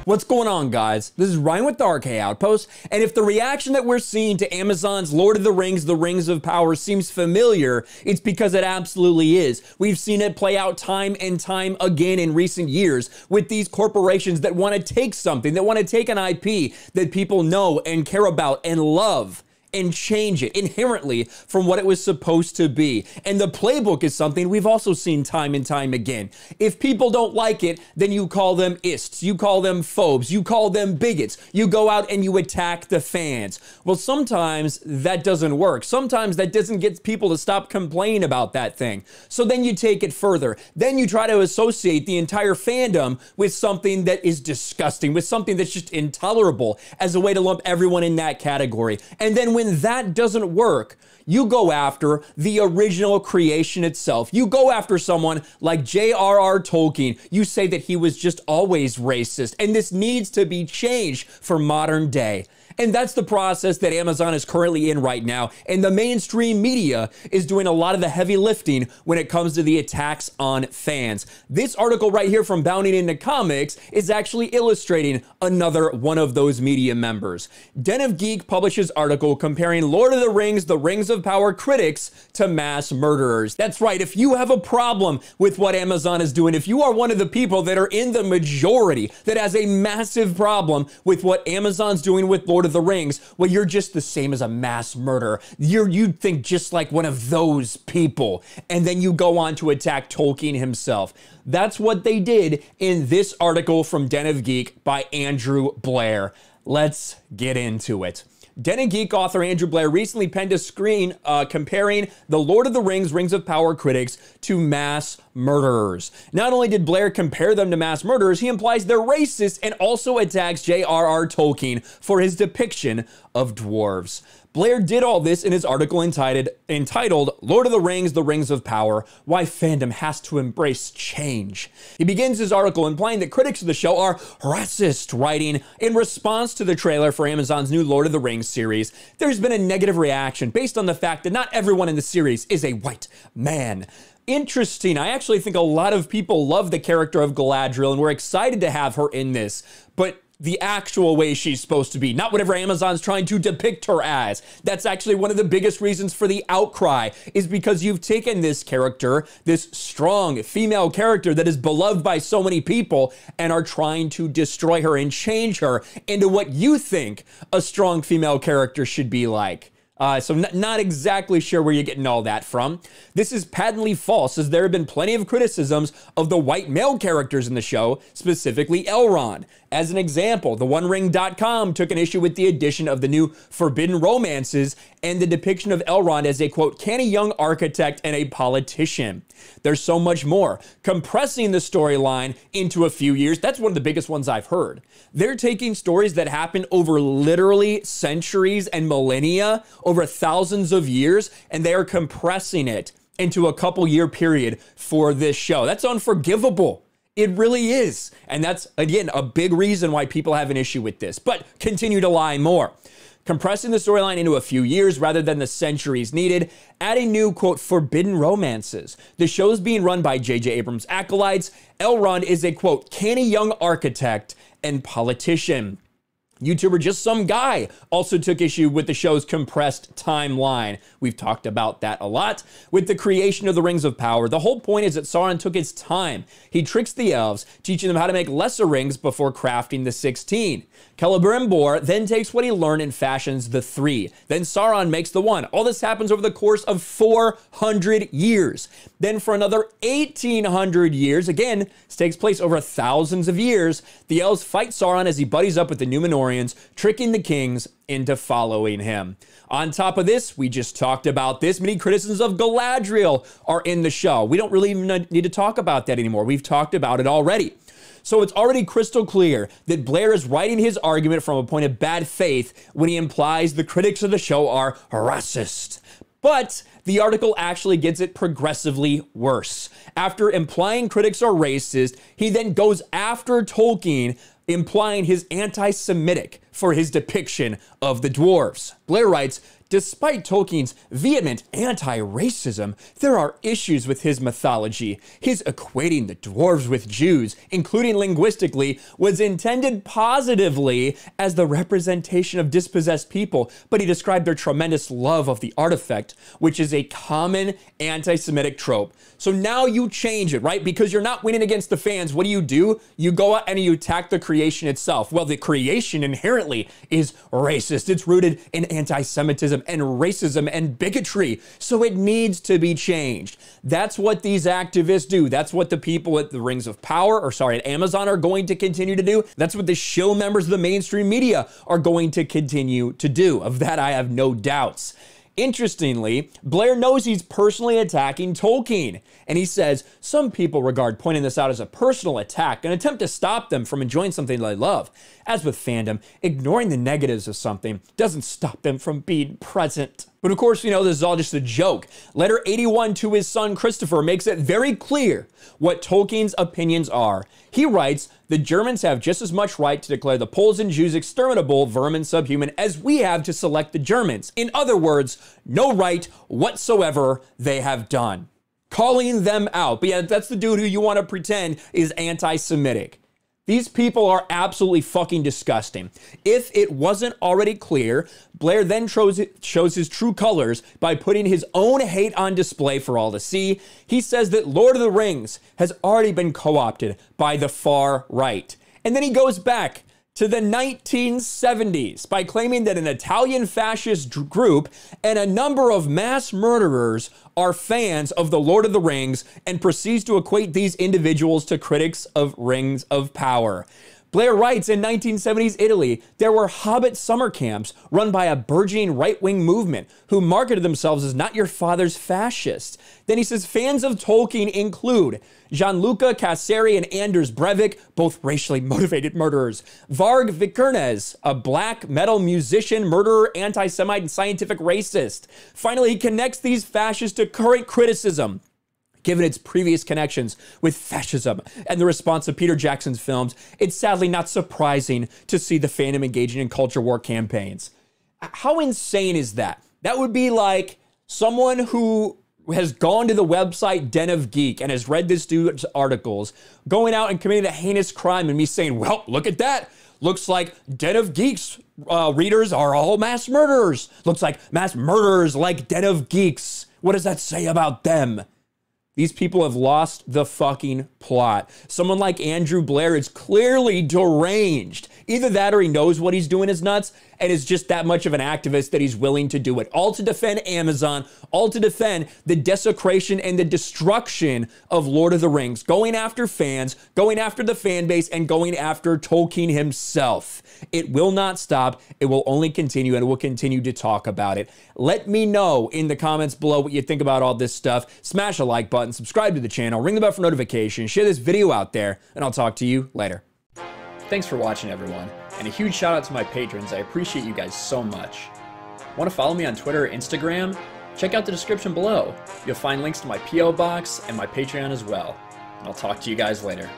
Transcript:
What's going on, guys? This is Ryan with the RK Outpost, and if the reaction that we're seeing to Amazon's Lord of the Rings of Power seems familiar, it's because it absolutely is. We've seen it play out time and time again in recent years with these corporations that want to take something, that want to take an IP that people know and care about and love, and change it inherently from what it was supposed to be. And the playbook is something we've also seen time and time again. If people don't like it, then you call them ists, you call them phobes, you call them bigots, you go out and you attack the fans. Well, sometimes that doesn't work. Sometimes that doesn't get people to stop complaining about that thing. So then you take it further. Then you try to associate the entire fandom with something that is disgusting, with something that's just intolerable as a way to lump everyone in that category. And then when that doesn't work, you go after the original creation itself. You go after someone like J.R.R. Tolkien. You say that he was just always racist, and this needs to be changed for modern day. And that's the process that Amazon is currently in right now. And the mainstream media is doing a lot of the heavy lifting when it comes to the attacks on fans. This article right here from Bounding Into Comics is actually illustrating another one of those media members. Den of Geek publishes article comparing Lord of the Rings of Power critics to mass murderers. That's right. If you have a problem with what Amazon is doing, if you are one of the people that are in the majority that has a massive problem with what Amazon's doing with Lord of the Rings, well, you're just the same as a mass murderer. You'd think just like one of those people. And then you go on to attack Tolkien himself. That's what they did in this article from Den of Geek by Andrew Blair. Let's get into it. Den of Geek author Andrew Blair recently penned a screen comparing the Lord of the Rings of Power critics to mass murderers. Not only did Blair compare them to mass murderers, he implies they're racist and also attacks J.R.R. Tolkien for his depiction of dwarves. Blair did all this in his article entitled Lord of the Rings of Power, Why Fandom Has to Embrace Change. He begins his article implying that critics of the show are racist, writing, in response to the trailer for Amazon's new Lord of the Rings series, there's been a negative reaction based on the fact that not everyone in the series is a white man. Interesting. I actually think a lot of people love the character of Galadriel and we're excited to have her in this, but the actual way she's supposed to be, not whatever Amazon's trying to depict her as. That's actually one of the biggest reasons for the outcry, is because you've taken this character, this strong female character that is beloved by so many people, and are trying to destroy her and change her into what you think a strong female character should be like. So not exactly sure where you're getting all that from. This is patently false, as there have been plenty of criticisms of the white male characters in the show, specifically Elrond. As an example, TheOneRing.com took an issue with the addition of the new forbidden romances and the depiction of Elrond as a, quote, canny young architect and a politician. There's so much more. Compressing the storyline into a few years, that's one of the biggest ones I've heard. They're taking stories that happened over literally centuries and millennia, over thousands of years, and they are compressing it into a couple-year period for this show. That's unforgivable. It really is. And that's, again, a big reason why people have an issue with this. But continue to lie more. Compressing the storyline into a few years rather than the centuries needed, adding new, quote, forbidden romances. The show's being run by J.J. Abrams' acolytes. Elrond is a, quote, canny young architect and politician. YouTuber Just Some Guy also took issue with the show's compressed timeline. We've talked about that a lot. With the creation of the Rings of Power, the whole point is that Sauron took his time. He tricks the elves, teaching them how to make lesser rings before crafting the 16. Celebrimbor then takes what he learned and fashions the 3. Then Sauron makes the 1. All this happens over the course of 400 years. Then for another 1800 years, again, this takes place over thousands of years, the elves fight Sauron as he buddies up with the Numenorians, tricking the kings into following him. On top of this, we just talked about this, many criticisms of Galadriel are in the show. We don't really even need to talk about that anymore. We've talked about it already. So it's already crystal clear that Blair is writing his argument from a point of bad faith when he implies the critics of the show are racist. But the article actually gets it progressively worse. After implying critics are racist, he then goes after Tolkien, implying his anti-Semitic for his depiction of the dwarves. Blair writes, Despite Tolkien's vehement anti-racism, there are issues with his mythology. His equating the dwarves with Jews, including linguistically, was intended positively as the representation of dispossessed people, but he described their tremendous love of the artifact, which is a common anti-Semitic trope. So now you change it, right? Because you're not winning against the fans. What do? You go out and you attack the creation itself. Well, the creation inherently is racist. It's rooted in anti-Semitism and racism and bigotry. So it needs to be changed. That's what these activists do. That's what the people at the Rings of Power, at Amazon are going to continue to do. That's what the shill members of the mainstream media are going to continue to do. Of that, I have no doubts. Interestingly, Blair knows he's personally attacking Tolkien, and he says some people regard pointing this out as a personal attack, an attempt to stop them from enjoying something they love. As with fandom, ignoring the negatives of something doesn't stop them from being present. But of course, this is all just a joke. Letter 81 to his son Christopher makes it very clear what Tolkien's opinions are. He writes, the Germans have just as much right to declare the Poles and Jews exterminable, vermin, subhuman, as we have to select the Germans. In other words, no right whatsoever they have done. Calling them out. But yeah, that's the dude who you want to pretend is anti-Semitic. These people are absolutely fucking disgusting. If it wasn't already clear, Blair then shows his true colors by putting his own hate on display for all to see. He says that Lord of the Rings has already been co-opted by the far right. And then he goes back to the 1970s by claiming that an Italian fascist group and a number of mass murderers are fans of the Lord of the Rings and proceeds to equate these individuals to critics of Rings of Power. Blair writes, in 1970s Italy, there were Hobbit summer camps run by a burgeoning right-wing movement who marketed themselves as not your father's fascists. Then he says fans of Tolkien include Gianluca Casseri and Anders Breivik, both racially motivated murderers. Varg Vikernes, a black metal musician, murderer, anti-Semite, and scientific racist. Finally, he connects these fascists to current criticism. Given its previous connections with fascism and the response of Peter Jackson's films, it's sadly not surprising to see the fandom engaging in culture war campaigns. How insane is that? That would be like someone who has gone to the website Den of Geek and has read this dude's articles, going out and committing a heinous crime and me saying, well, look at that. Looks like Den of Geeks readers are all mass murderers. Looks like mass murderers like Den of Geeks. What does that say about them? These people have lost the fucking plot. Someone like Andrew Blair is clearly deranged. Either that or he knows what he's doing is nuts and is just that much of an activist that he's willing to do it. All to defend Amazon, all to defend the desecration and the destruction of Lord of the Rings, going after fans, going after the fan base, and going after Tolkien himself. It will not stop. It will only continue, and we'll continue to talk about it. Let me know in the comments below what you think about all this stuff. Smash a like button, subscribe to the channel, ring the bell for notifications, share this video out there, and I'll talk to you later. Thanks for watching, everyone, and a huge shout out to my patrons. I appreciate you guys so much. Want to follow me on Twitter or Instagram? Check out the description below. You'll find links to my P.O. box and my Patreon as well. And I'll talk to you guys later.